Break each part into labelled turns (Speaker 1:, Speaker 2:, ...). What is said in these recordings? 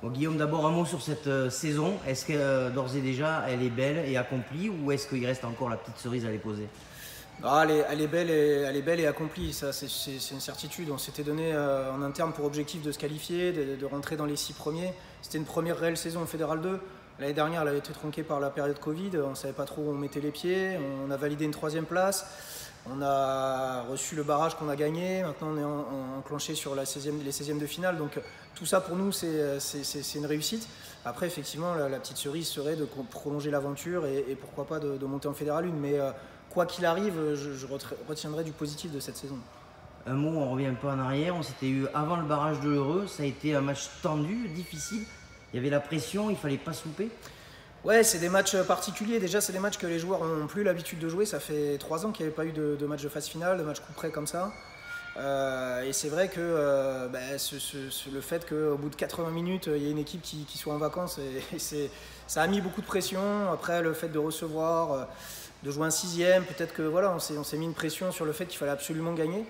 Speaker 1: Bon, Guillaume, d'abord un mot sur cette saison. Est-ce que d'ores et déjà elle est belle et accomplie ou est-ce qu'il reste encore la petite cerise à les poser?
Speaker 2: Ah, elle est belle et accomplie, ça c'est une certitude. On s'était donné en interne pour objectif de se qualifier, de rentrer dans les 6 premiers. C'était une première réelle saison en Fédéral 2. L'année dernière, elle avait été tronquée par la période Covid. On ne savait pas trop où on mettait les pieds. On a validé une 3e place. On a reçu le barrage qu'on a gagné. Maintenant, on est enclenché sur les 16e de finale. Donc, tout ça pour nous, c'est une réussite. Après, effectivement, la petite cerise serait de prolonger l'aventure et pourquoi pas de monter en Fédéral 1. Mais quoi qu'il arrive, je retiendrai du positif de cette saison.
Speaker 1: Un mot, on revient un peu en arrière. On s'était eu avant le barrage de l'Heureux. Ça a été un match tendu, difficile. Il y avait la pression, il ne fallait pas se louper.
Speaker 2: Ouais, c'est des matchs particuliers. Déjà, c'est des matchs que les joueurs n'ont plus l'habitude de jouer. Ça fait 3 ans qu'il n'y avait pas eu de match de phase finale, de match coup près comme ça. Et c'est vrai que le fait qu'au bout de 80 minutes, il y ait une équipe qui soit en vacances, ça a mis beaucoup de pression. Après, le fait de recevoir, de jouer un 6e, peut-être que voilà, on s'est mis une pression sur le fait qu'il fallait absolument gagner.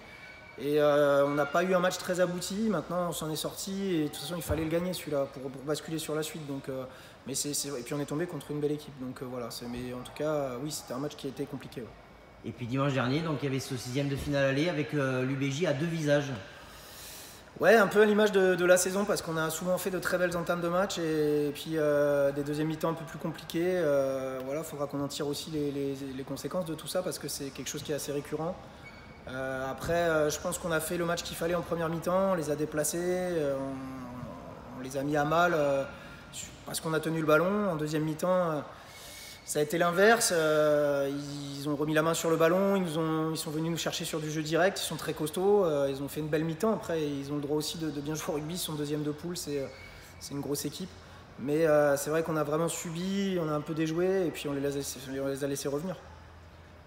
Speaker 2: Et on n'a pas eu un match très abouti. Maintenant, on s'en est sorti et de toute façon, il fallait le gagner celui-là pour basculer sur la suite. Donc, et puis on est tombé contre une belle équipe. Donc voilà. Mais en tout cas, oui, c'était un match qui a été compliqué. Ouais.
Speaker 1: Et puis dimanche dernier, donc, il y avait ce 6e de finale aller avec l'UBJ à 2 visages.
Speaker 2: Ouais, un peu à l'image de la saison parce qu'on a souvent fait de très belles entames de match et puis des deuxièmes mi-temps un peu plus compliqués. Voilà, il faudra qu'on en tire aussi les conséquences de tout ça parce que c'est quelque chose qui est assez récurrent. Après, je pense qu'on a fait le match qu'il fallait en première mi-temps, on les a déplacés, on les a mis à mal parce qu'on a tenu le ballon. En deuxième mi-temps, ça a été l'inverse. Ils ont remis la main sur le ballon, ils sont venus nous chercher sur du jeu direct, ils sont très costauds, ils ont fait une belle mi-temps. Après, ils ont le droit aussi de bien jouer au rugby, ils sont deuxième de poule, c'est une grosse équipe. Mais c'est vrai qu'on a vraiment subi, on a un peu déjoué et puis on les a laissés revenir.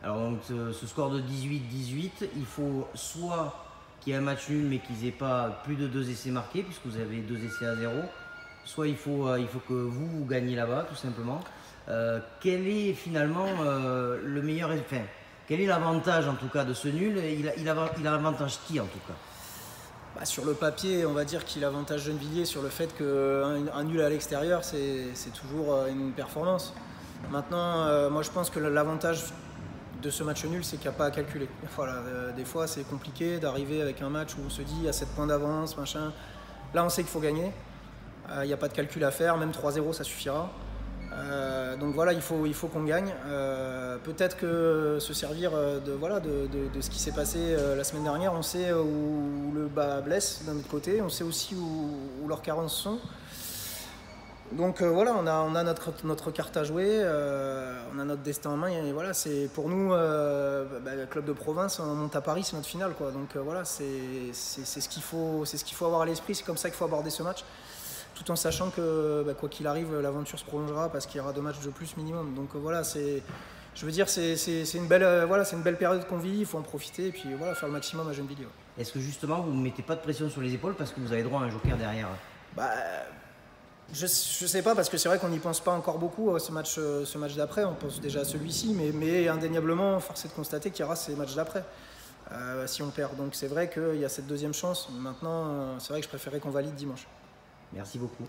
Speaker 1: Alors donc, ce score de 18-18, il faut soit qu'il y ait un match nul mais qu'ils n'aient pas plus de 2 essais marqués puisque vous avez 2 essais à 0, soit il faut que vous gagnez là-bas tout simplement. Quel est finalement le meilleur, enfin, quel est l'avantage en tout cas de ce nul? Il avantage qui en tout cas?
Speaker 2: Sur le papier, on va dire qu'il avantage Gennevilliers sur le fait qu'un nul à l'extérieur, c'est toujours une performance. Maintenant, moi je pense que l'avantage de ce match nul, c'est qu'il n'y a pas à calculer. Voilà, des fois, c'est compliqué d'arriver avec un match où on se dit à 7 points d'avance, machin. Là, on sait qu'il faut gagner. Il n'y a pas de calcul à faire, même 3-0, ça suffira. Donc voilà, il faut qu'on gagne. Peut-être que se servir de ce qui s'est passé la semaine dernière, on sait où le bas blesse d'un autre côté, on sait aussi où leurs carences sont. Donc voilà, on a notre carte à jouer, on a notre destin en main et voilà, c'est pour nous, club de province, on monte à Paris, c'est notre finale quoi. Donc voilà, c'est ce qu'il faut avoir à l'esprit, c'est comme ça qu'il faut aborder ce match, tout en sachant que quoi qu'il arrive, l'aventure se prolongera parce qu'il y aura 2 matchs de plus minimum. Donc voilà, c'est une belle période qu'on vit, il faut en profiter et puis voilà, faire le maximum à Gennevilliers. Ouais.
Speaker 1: Est-ce que justement vous ne mettez pas de pression sur les épaules parce que vous avez droit à un joker derrière?
Speaker 2: Je sais pas parce que c'est vrai qu'on n'y pense pas encore beaucoup ce match d'après, on pense déjà à celui-ci, mais indéniablement, force est de constater qu'il y aura ces matchs d'après si on perd. Donc c'est vrai qu'il y a cette deuxième chance. Maintenant, c'est vrai que je préférais qu'on valide dimanche.
Speaker 1: Merci beaucoup.